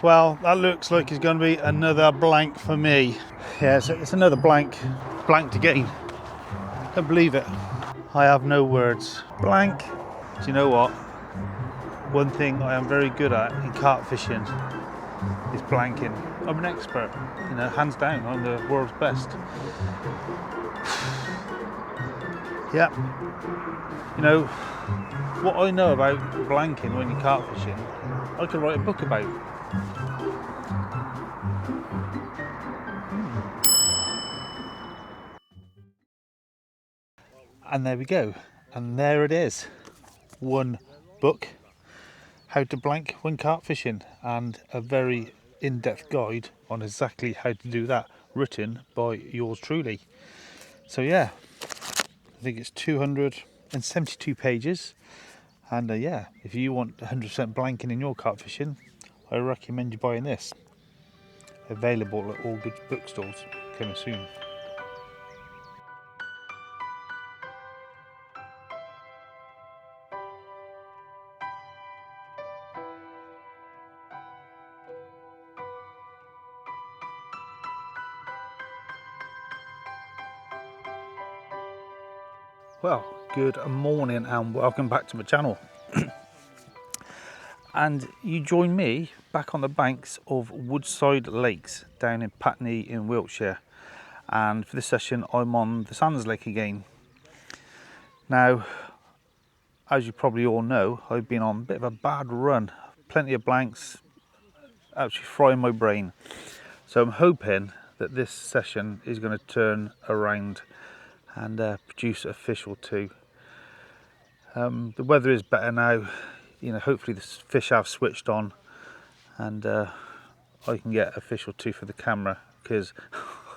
Well, that looks like it's going to be another blank for me. Yeah, it's another blank again. Can't believe it. I have no words. Blank. Do you know what? One thing I am very good at in carp fishing is blanking. I'm an expert, you know, hands down. I'm the world's best. Yeah. You know, what I know about blanking when you're carp fishing, I could write a book about. And there we go. And there it is. One book, How to Blank When Carp Fishing, and a very in-depth guide on exactly how to do that, written by yours truly. So yeah, I think it's 272 pages. And yeah, if you want 100% blanking in your carp fishing, I recommend you buying this. Available at all good bookstores, coming soon. Well, good morning and welcome back to my channel. And you join me back on the banks of Woodside Lakes down in Putney in Wiltshire. And for this session, I'm on the Sands Lake again. Now, as you probably all know, I've been on a bit of a bad run. Plenty of blanks, actually frying my brain. So I'm hoping that this session is going to turn around and produce a fish or two. The weather is better now, you know, hopefully the fish have switched on and I can get a fish or two for the camera, because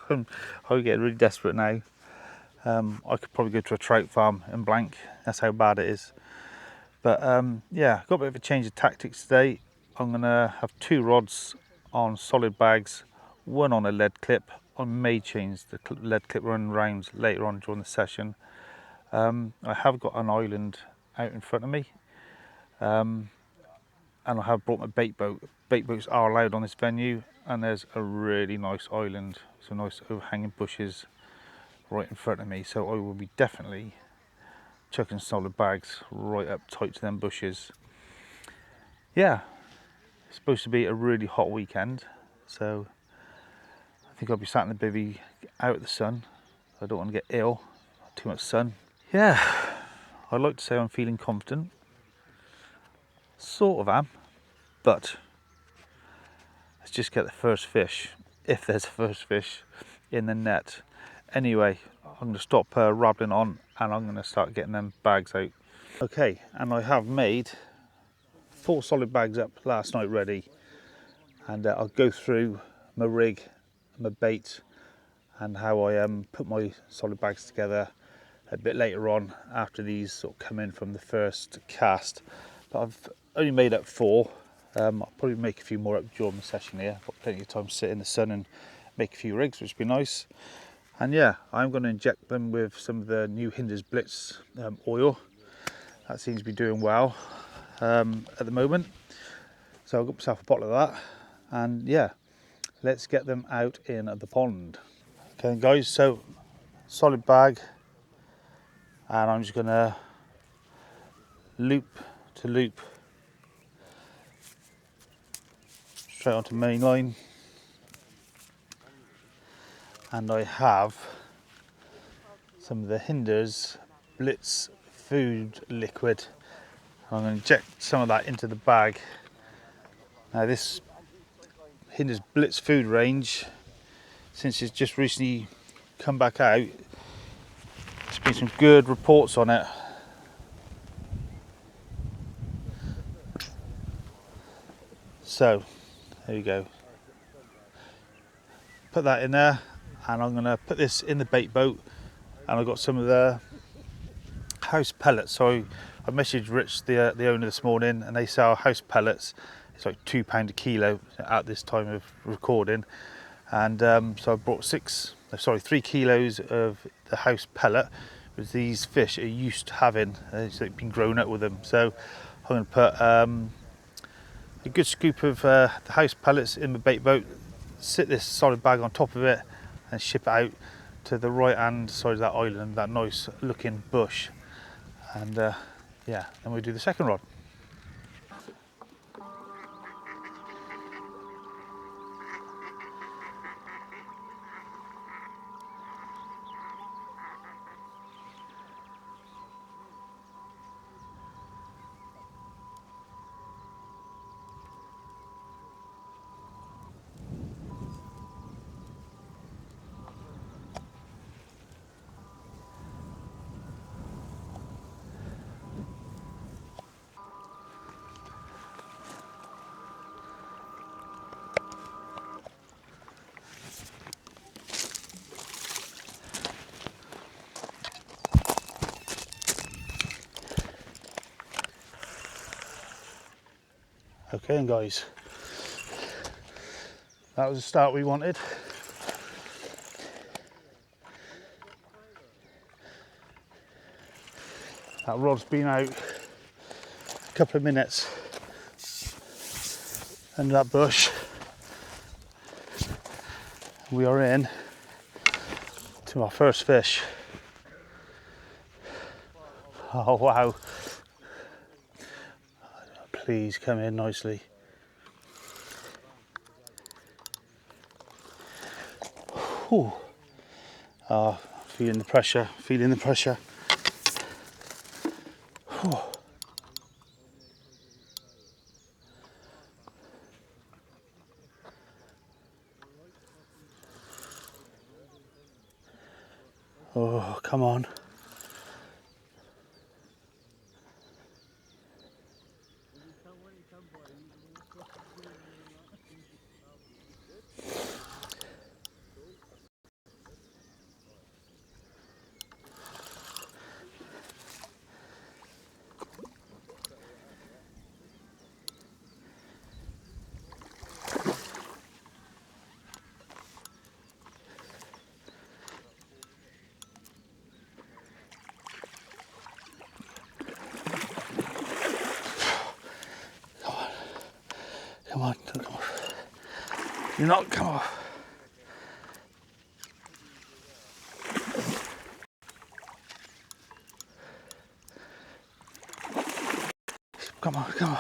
I'm getting really desperate now. I could probably go to a trout farm and blank, that's how bad it is. But yeah, got a bit of a change of tactics today. I'm going to have 2 rods on solid bags, one on a lead clip. I may change the lead clip run rounds later on during the session. I have got an island out in front of me, and I have brought my bait boat. Bait boats are allowed on this venue, and there's a really nice island, some nice overhanging bushes right in front of me, so I will be definitely chucking solid bags right up tight to them bushes. Yeah, it's supposed to be a really hot weekend, so I think I'll be sat in the bivvy out of the sun. I don't want to get ill, too much sun. Yeah, I'd like to say I'm feeling confident. Sort of am, but let's just get the first fish, if there's a first fish in the net. Anyway, I'm going to stop rattling on and I'm going to start getting them bags out. Okay, and I have made 4 solid bags up last night ready, and I'll go through my rig, my bait, and how I put my solid bags together a bit later on after these sort of come in from the first cast. But I've only made up 4. I'll probably make a few more up during the session here. Got plenty of time to sit in the sun and make a few rigs, which would be nice. And yeah, I'm going to inject them with some of the new Hinders Blitz oil. That seems to be doing well at the moment. So I've got myself a bottle of that, and yeah, let's get them out in the pond. Okay guys, so solid bag, and I'm just going to loop to loop straight onto main line, and I have some of the Hinders Blitz food liquid. I'm going to inject some of that into the bag. Now this Hinders Blitz food range, since it's just recently come back out, there's been some good reports on it. So there you go. Put that in there, and I'm going to put this in the bait boat. And I've got some of the house pellets. So I messaged Rich, the owner, this morning, and they sell house pellets. It's like £2 a kilo at this time of recording. And so I brought 3 kilos of the house pellet, which these fish are used to having. They've been grown up with them. So I'm going to put a a good scoop of the house pellets in the bait boat, sit this solid bag on top of it and ship it out to the right hand side of that island, that nice looking bush. And yeah, then we do the second rod. Okay, and guys, that was the start we wanted. That rod's been out a couple of minutes under that bush. We are in to our first fish. Oh wow, please come in nicely. Whew. Oh, feeling the pressure, feeling the pressure. Whew. Oh, come on. Come on, don't come off. You're not, come off. Come on, come on.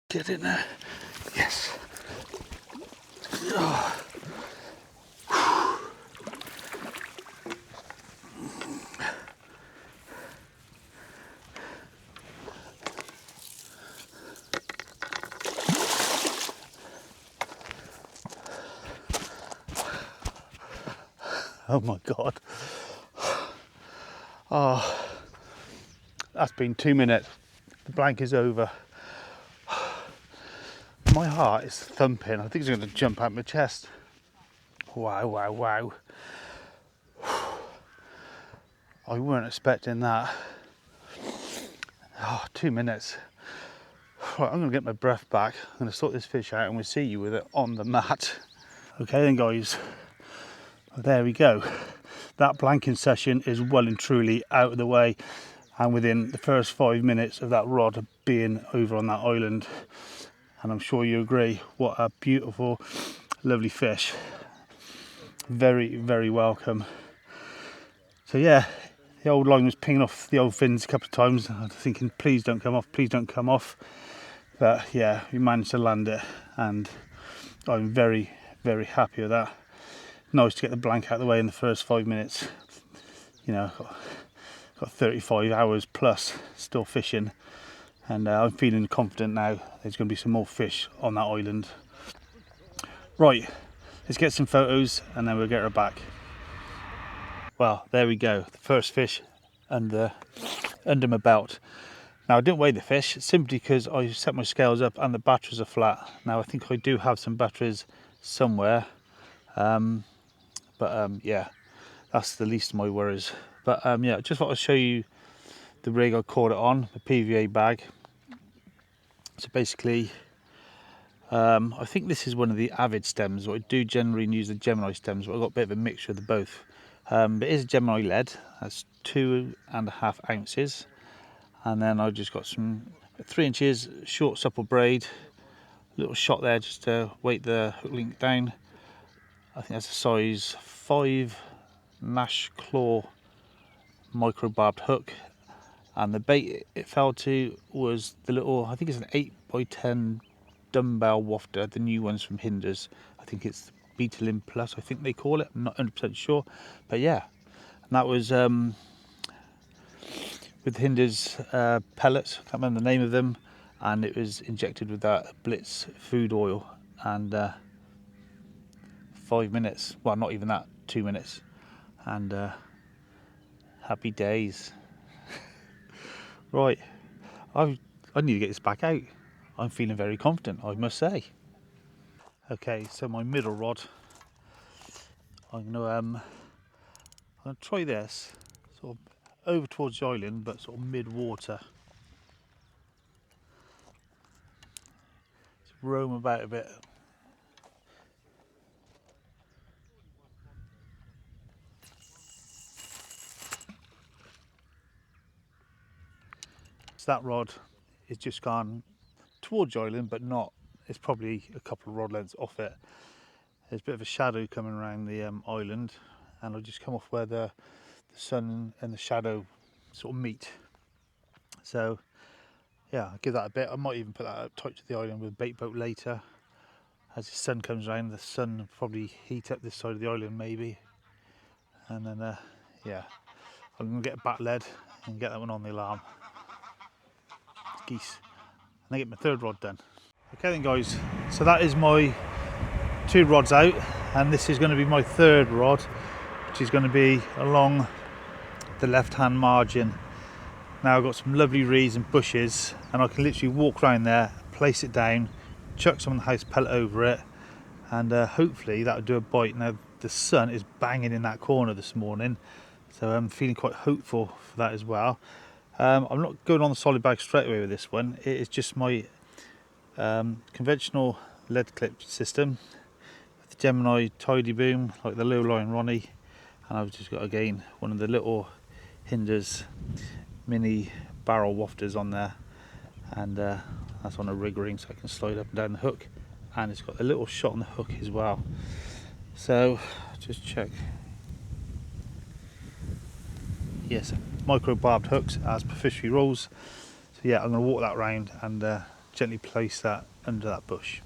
Get in there. Yes. Oh. Oh my God. Oh, that's been 2 minutes. The blank is over. My heart is thumping. I think it's going to jump out my chest. Wow, wow, wow. I weren't expecting that. Oh, 2 minutes. Right, I'm going to get my breath back. I'm going to sort this fish out and we'll see you with it on the mat. Okay then guys, there we go. That blanking session is well and truly out of the way, and within the first 5 minutes of that rod being over on that island, and I'm sure you agree, what a beautiful, lovely fish. Very, very welcome. So yeah, the old line was pinging off the old fins a couple of times. I was thinking, please don't come off, please don't come off. But yeah, we managed to land it, and I'm very, very happy with that. Nice to get the blank out of the way in the first 5 minutes. You know, got 35 hours plus still fishing, and I'm feeling confident now there's going to be some more fish on that island. Right, let's get some photos and then we'll get her back. Well, there we go, the first fish under my belt. Now I didn't weigh the fish simply because I set my scales up and the batteries are flat. Now I think I do have some batteries somewhere, but yeah, that's the least of my worries. But yeah, I just thought I'd show you the rig I caught it on, the PVA bag. So basically, I think this is one of the Avid stems. I do generally use the Gemini stems, but I've got a bit of a mixture of the both. But it is a Gemini lead. That's 2.5 ounces, and then I just got some 3 inches short supple braid, little shot there just to weight the hook link down. I think that's a size 5 Nash claw micro barbed hook, and the bait it fell to was the little, I think it's an 8x10 dumbbell wafter, the new ones from Hinders. I think it's Beetlin Plus, I think they call it. I'm not 100% sure, but yeah, and that was with Hinders pellets. I can't remember the name of them, and it was injected with that Blitz food oil, and 5 minutes, well, not even that, 2 minutes, and happy days. Right, I need to get this back out. I'm feeling very confident, I must say. Okay, so my middle rod, I'm gonna try this sort of over towards the island, but sort of mid-water. Just roam about a bit. So that rod is just gone towards the island, but not. It's probably a couple of rod lengths off it. There's a bit of a shadow coming around the island, and I'll just come off where the sun and the shadow sort of meet. So yeah, I'll give that a bit. I might even put that up tight to the island with a bait boat later. As the sun comes around, the sun will probably heat up this side of the island maybe. And then yeah, I'm going to get a bat lead and get that one on the alarm. Geese. And I get my third rod done. Okay then guys, so that is my 2 rods out, and this is going to be my third rod, which is going to be along the left hand margin. Now I've got some lovely reeds and bushes, and I can literally walk around there, place it down, chuck some of the house pellet over it, and hopefully that'll do a bite. Now the sun is banging in that corner this morning, so I'm feeling quite hopeful for that as well. I'm not going on the solid bag straight away with this one. It is just my conventional lead clip system, the Gemini tidy boom, like the low line Ronnie, and I've just got again one of the little Hinders mini barrel wafters on there, and that's on a rig ring, so I can slide up and down the hook, and it's got a little shot on the hook as well. So just check, yes, micro barbed hooks as per fishery rules. So yeah, I'm going to walk that round and gently place that under that bush.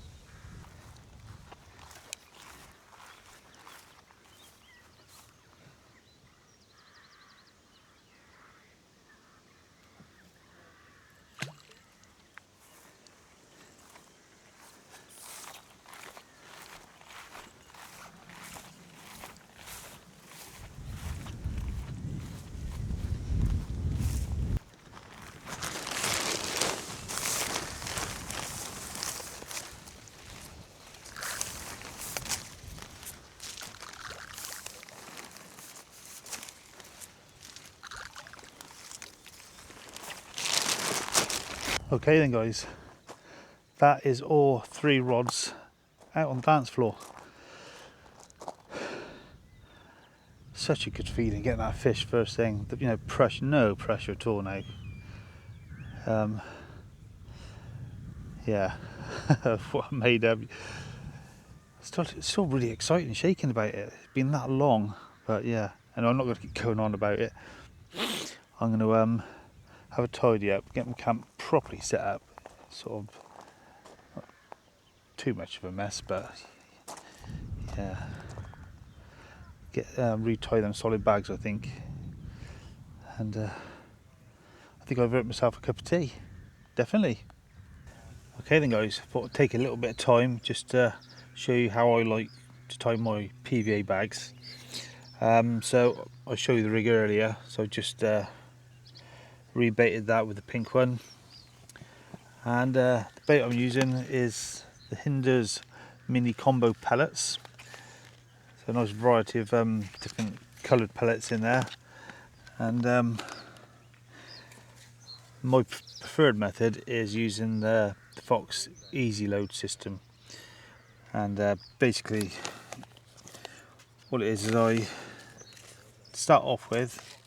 Okay then guys, that is all 3 rods out on the dance floor. Such a good feeling getting that fish first thing. You know, pressure, no pressure at all now. Yeah, what I made up. It's still really exciting, shaking about it. It's been that long, but yeah. And I'm not going to keep going on about it. I'm going to have a tidy up, get my camp properly set up. Sort of not too much of a mess, but yeah. Get retie them solid bags, I think. And I think I've earned myself a cup of tea, definitely. Okay then guys, thought I'd take a little bit of time just to show you how I like to tie my PVA bags. So I showed you the rig earlier, so I just rebaited that with the pink one, and the bait I'm using is the Hinders mini combo pellets. So a nice variety of different coloured pellets in there, and My preferred method is using the Fox Easy Load system, and basically what it is I start off with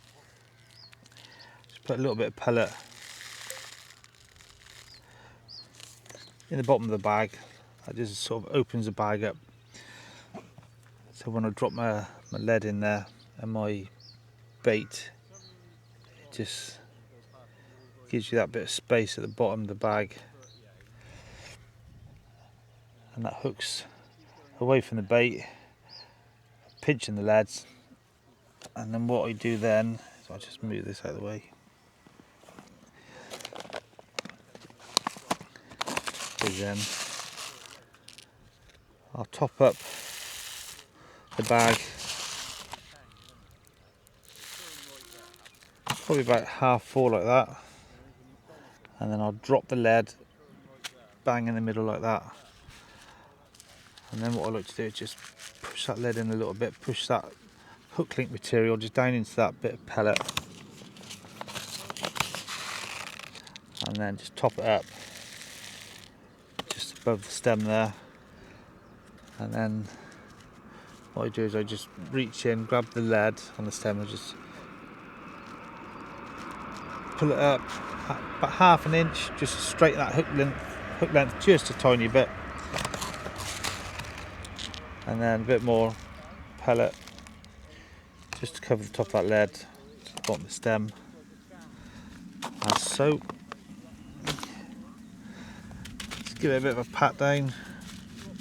just put a little bit of pellet in the bottom of the bag. That just sort of opens the bag up, so when I drop my lead in there and my bait, it just gives you that bit of space at the bottom of the bag, and that hooks away from the bait, pinching the leads. And then what I do then is I just move this out of the way. Is then I'll top up the bag probably about half full like that, and then I'll drop the lead bang in the middle like that. And then what I like to do is just push that lead in a little bit, push that hook link material just down into that bit of pellet, and then just top it up just above the stem there. And then what I do is I just reach in, grab the lead on the stem and just pull it up about half an inch, just to straighten that hook length just a tiny bit, and then a bit more pellet just to cover the top of that lead, bottom of the stem, and so just give it a bit of a pat down,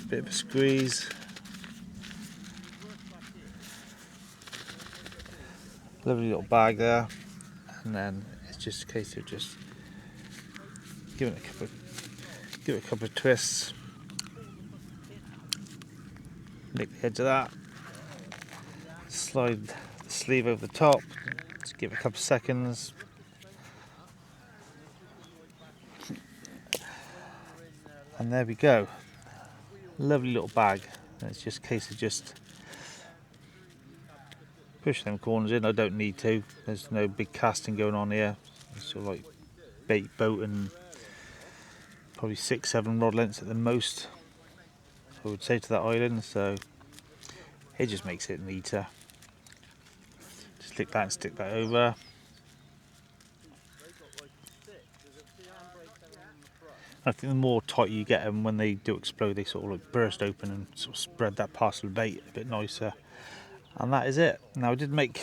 a bit of a squeeze. Lovely little bag there, and then it's just a case of just give it a couple of twists, nick the edge of that, slide the sleeve over the top, just give it a couple of seconds, and there we go. Lovely little bag. And it's just a case of just push them corners in. I don't need to, there's no big casting going on here. It's sort of like bait boat, and probably 6-7 rod lengths at the most, I would say, to that island, so it just makes it neater. Just stick that and stick that over. I think the more tight you get them, when they do explode, they sort of like burst open and sort of spread that parcel of bait a bit nicer. And that is it. Now I did make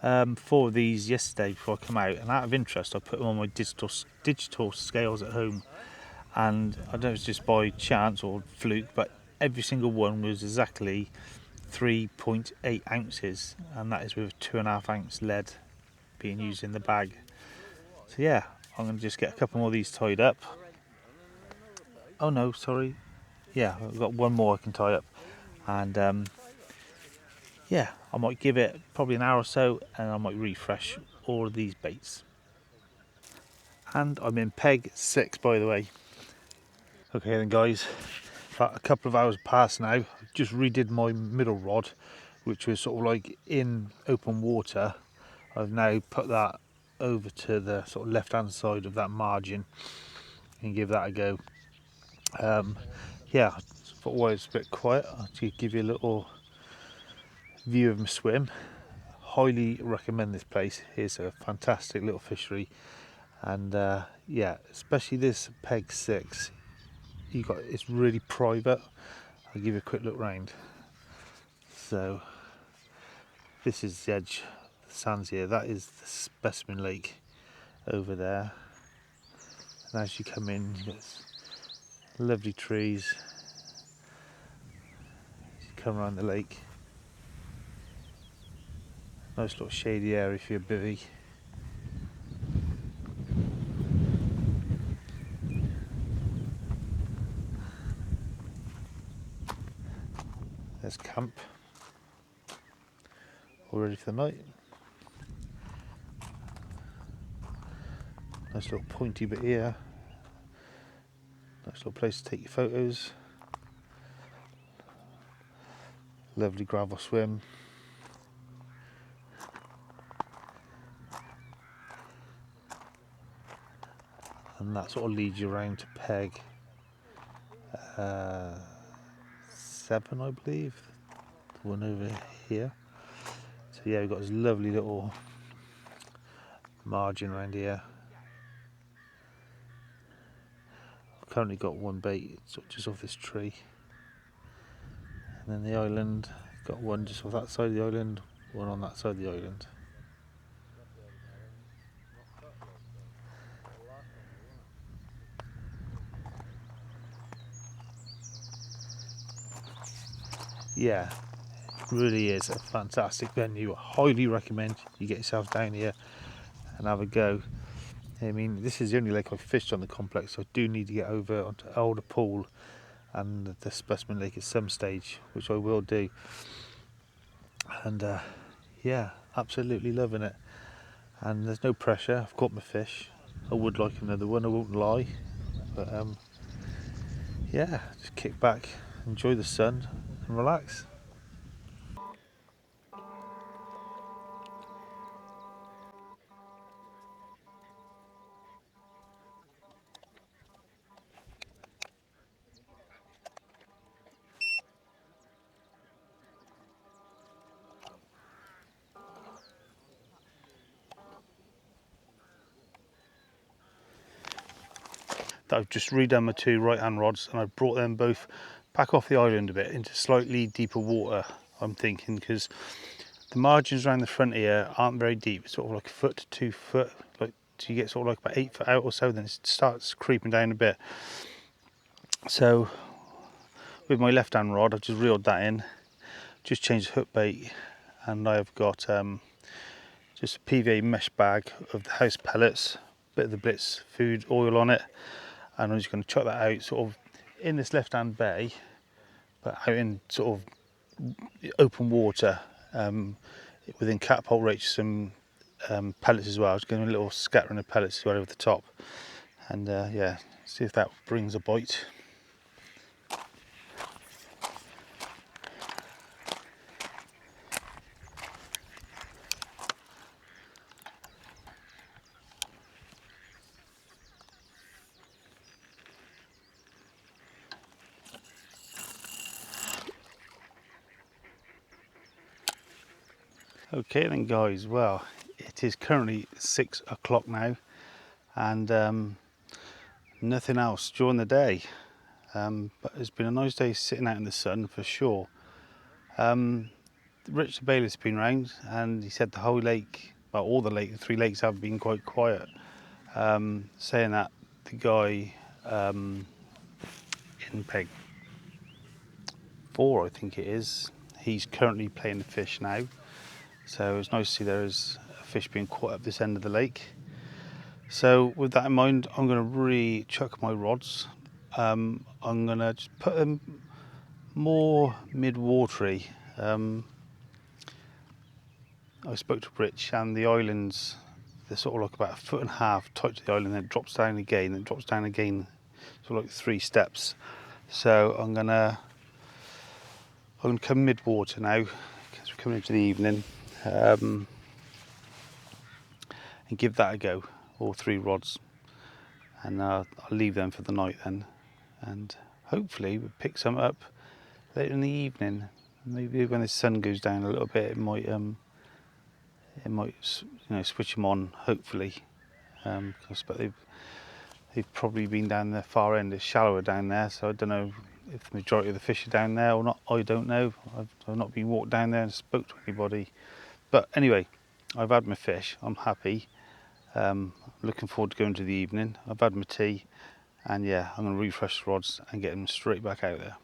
4 of these yesterday before I come out, and out of interest I put them on my digital scales at home, and I don't know if it's just by chance or fluke, but every single one was exactly 3.8 ounces, and that is with 2.5 ounce lead being used in the bag. So yeah, I'm going to just get a couple more of these tied up. Oh no, sorry, yeah, I've got one more I can tie up, and yeah, I might give it probably an hour or so, and I might refresh all of these baits. And I'm in peg 6, by the way. Okay then guys, about a couple of hours past now. I've just redid my middle rod, which was sort of like in open water. I've now put that over to the sort of left hand side of that margin and give that a go. Yeah, I thought while it's a bit quiet, I'll give you a little view of my swim. Highly recommend this place. It's a fantastic little fishery, and yeah, especially this peg 6. It's really private. I'll give you a quick look round. So this is the edge of the sands here. That is the specimen lake over there, and as you come in, you've got lovely trees as you come around the lake. Nice little shady area for your bivvy. There's camp, all ready for the night. Nice little pointy bit here. Nice little place to take your photos. Lovely gravel swim. and that sort of leads you around to peg 7, I believe, the one over here. So yeah, we've got this lovely little margin around here. I've currently got one bait sort of just off this tree, and then the island, got one just off that side of the island, one on that side of the island. Yeah, really is a fantastic venue. I highly recommend you get yourself down here and have a go. I mean, this is the only lake I've fished on the complex, so I do need to get over onto Elder Pool and the Specimen Lake at some stage, which I will do. And yeah, absolutely loving it. And there's no pressure. I've got my fish. I would like another one, I won't lie. But yeah, just kick back, enjoy the sun and relax. I've just redone my 2 right hand rods, and I've brought them both back off the island a bit into slightly deeper water, I'm thinking, because the margins around the front here aren't very deep, sort of like 1 foot to 2 foot, like, so you get sort of like about 8 foot out or so, then it starts creeping down a bit. So with my left hand rod, I've just reeled that in, just changed the hook bait, and I've got just a PVA mesh bag of the house pellets, bit of the Blitz food oil on it, and I'm just going to chuck that out sort of in this left hand bay, but out in sort of open water, within catapult reach, some pellets as well. I was getting a little scattering of pellets as well over the top, and yeah, see if that brings a bite. Okay then guys, well, it is currently 6 o'clock now, and nothing else during the day, but it's been a nice day sitting out in the sun for sure. Rich the bailiff's been round, and he said the whole lake, well, all the 3 lakes have been quite quiet, saying that the guy in peg 4, I think it is, he's currently playing the fish now. So it's nice to see there's a fish being caught up this end of the lake. So with that in mind, I'm going to re-chuck my rods. I'm going to just put them more mid-watery. I spoke to Rich, and the islands, they're sort of like about 1.5 foot tight to the island, then it drops down again, then it drops down again, sort of like 3 steps. So I'm going to come mid-water now, because we're coming into the evening. And give that a go, all 3 rods, and I'll leave them for the night then, and hopefully we'll pick some up later in the evening. Maybe when the sun goes down a little bit, it might switch them on, hopefully. I expect they've probably been down the far end. It's shallower down there, so I don't know if the majority of the fish are down there or not. I don't know. I've not been walked down there and spoke to anybody, but anyway, I've had my fish, I'm happy. Looking forward to going to the evening. I've had my tea, and yeah, I'm going to refresh the rods and get them straight back out there.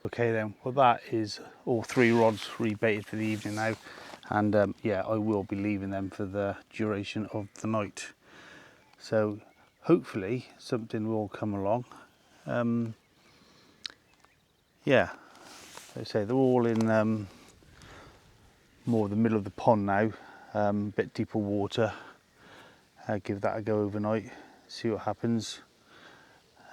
Okay then, well that is all 3 rods rebaited for the evening now, and yeah, I will be leaving them for the duration of the night. So hopefully something will come along. Yeah, like I say, they're all in more the middle of the pond now, a bit deeper water. Give that a go overnight, see what happens,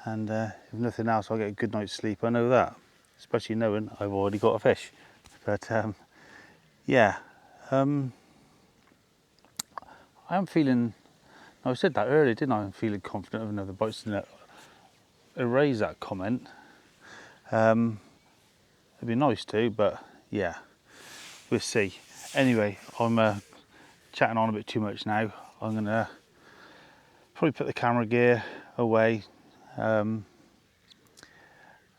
and if nothing else, I'll get a good night's sleep. I know that, especially knowing I've already got a fish. But yeah, I am feeling, I said that earlier, didn't I? I'm feeling confident of another bite, so erase that comment. It'd be nice to, but yeah, we'll see. Anyway, I'm chatting on a bit too much now. I'm gonna probably put the camera gear away and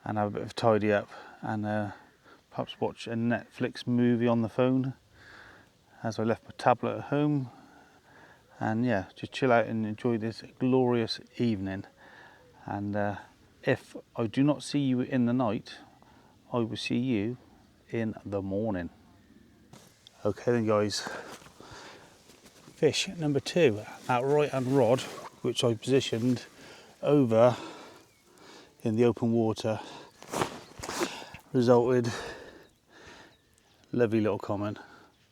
have a bit of a tidy up, and perhaps watch a Netflix movie on the phone as I left my tablet at home, and yeah, just chill out and enjoy this glorious evening. And if I do not see you in the night, I will see you in the morning. Okay then guys, fish number 2, that right hand rod which I positioned over in the open water, resulted, lovely little common,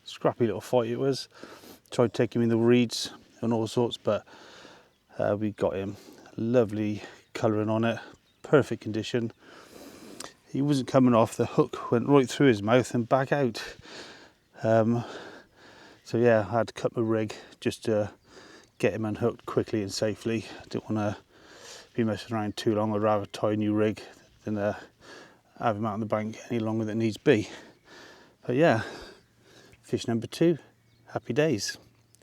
scrappy little fight it was. Tried taking him in the reeds and all sorts, but we got him. Lovely colouring on it, perfect condition. He wasn't coming off, the hook went right through his mouth and back out. So yeah, I had to cut my rig just to get him unhooked quickly and safely. I didn't want to be messing around too long. I'd rather tie a new rig than have him out on the bank any longer than needs be. But yeah, fish number 2, happy days.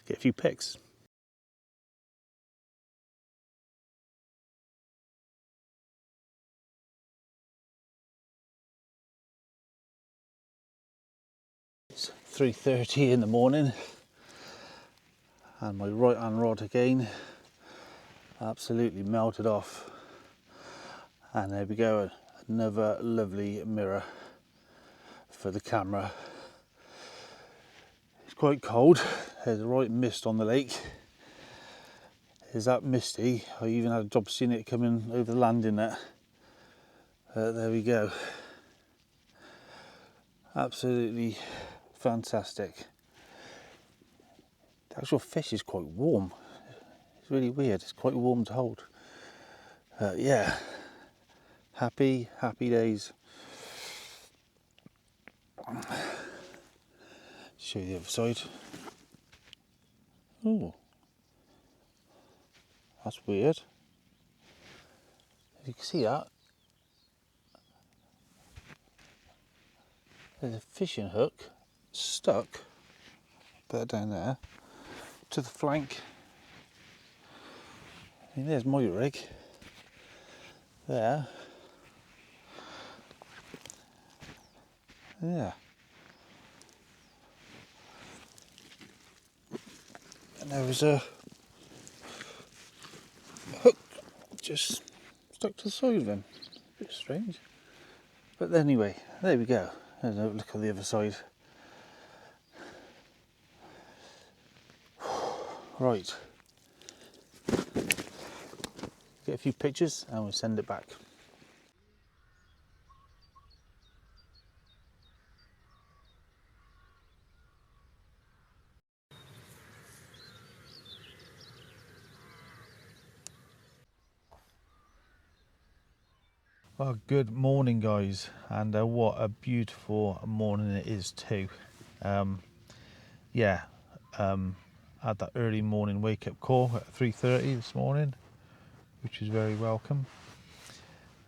Get a few pics. It's 3:30 in the morning, and my right hand rod again absolutely melted off. And there we go, another lovely mirror for the camera. It's quite cold, there's a right mist on the lake. It's that misty, I even had a job seeing it coming over the landing net. There we go, absolutely fantastic. The actual fish is quite warm, it's really weird, it's quite warm to hold. Yeah, happy days. Show you the other side. Oh, that's weird. If you can see that, there's a fishing hook stuck, put that down there, to the flank. And there's my rig there. Yeah. And there was a hook just stuck to the side of him. A bit strange. But anyway, there we go. There's a look on the other side. Right. Get a few pictures and we'll send it back. Well, good morning guys, and what a beautiful morning it is too. Yeah, had that early morning wake up call at 3:30 this morning, which was very welcome.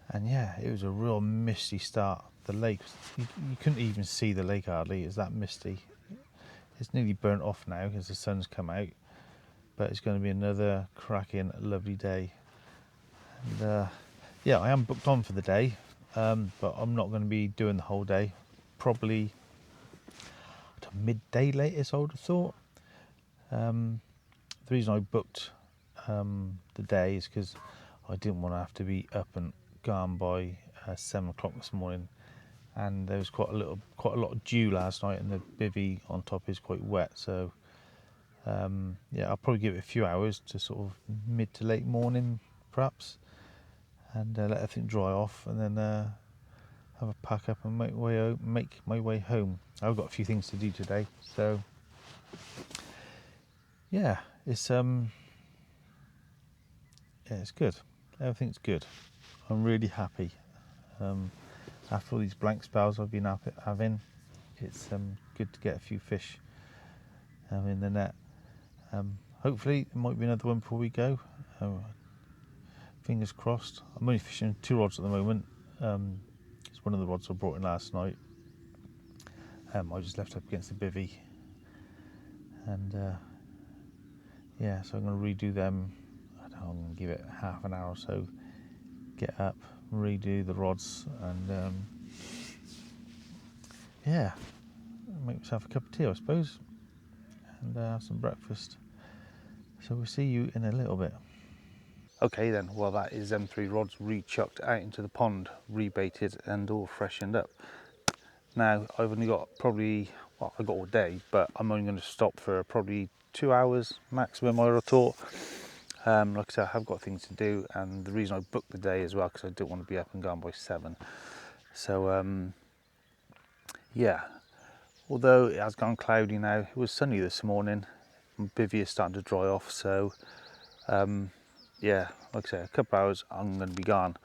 And yeah, it was a real misty start. The lake, you couldn't even see the lake hardly, it's that misty. It's nearly burnt off now as the sun's come out, but it's going to be another cracking lovely day. And yeah, I am booked on for the day, but I'm not going to be doing the whole day. Probably to midday latest, I would have thought. The reason I booked the day is because I didn't want to have to be up and gone by 7 o'clock this morning and there was quite a lot of dew last night, and the bivvy on top is quite wet. So yeah, I'll probably give it a few hours to sort of mid to late morning perhaps, and let everything dry off, and then have a pack up and make my way home. I've got a few things to do today, so yeah, it's good. Everything's good. I'm really happy. After all these blank spells I've been having, it's good to get a few fish in the net. Hopefully there might be another one before we go. Fingers crossed. I'm only fishing 2 rods at the moment. It's one of the rods I brought in last night. I just left up against the bivvy, and yeah, so I'm going to redo them. I don't know, I'm going to give it half an hour or so. Get up, redo the rods, and yeah, make myself a cup of tea, I suppose, and have some breakfast. So we'll see you in a little bit. Okay then, well, that is them 3 rods re-chucked out into the pond, rebaited and all freshened up. Now I've only got probably, well, I've got all day, but I'm only going to stop for probably 2 hours maximum, I would have thought. Like I said, I have got things to do, and the reason I booked the day as well, because I didn't want to be up and gone by 7. So yeah, although it has gone cloudy now, it was sunny this morning. My bivvy is starting to dry off, so yeah, like I say, a couple of hours I'm going to be gone.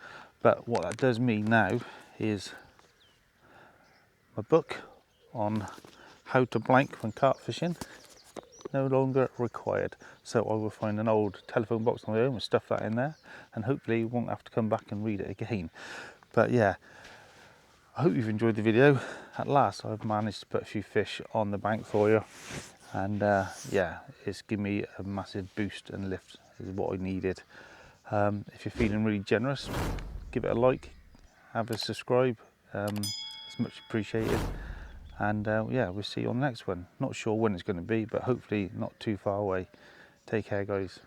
But what that does mean now is my book on how to blank when carp fishing no longer required. So I will find an old telephone box on my own and stuff that in there, and hopefully won't have to come back and read it again. But yeah, I hope you've enjoyed the video. At last I've managed to put a few fish on the bank for you, and yeah, it's given me a massive boost and lift, is what I needed. If you're feeling really generous, give it a like, have a subscribe, it's much appreciated. And yeah, we'll see you on the next one. Not sure when it's going to be, but hopefully not too far away. Take care, guys.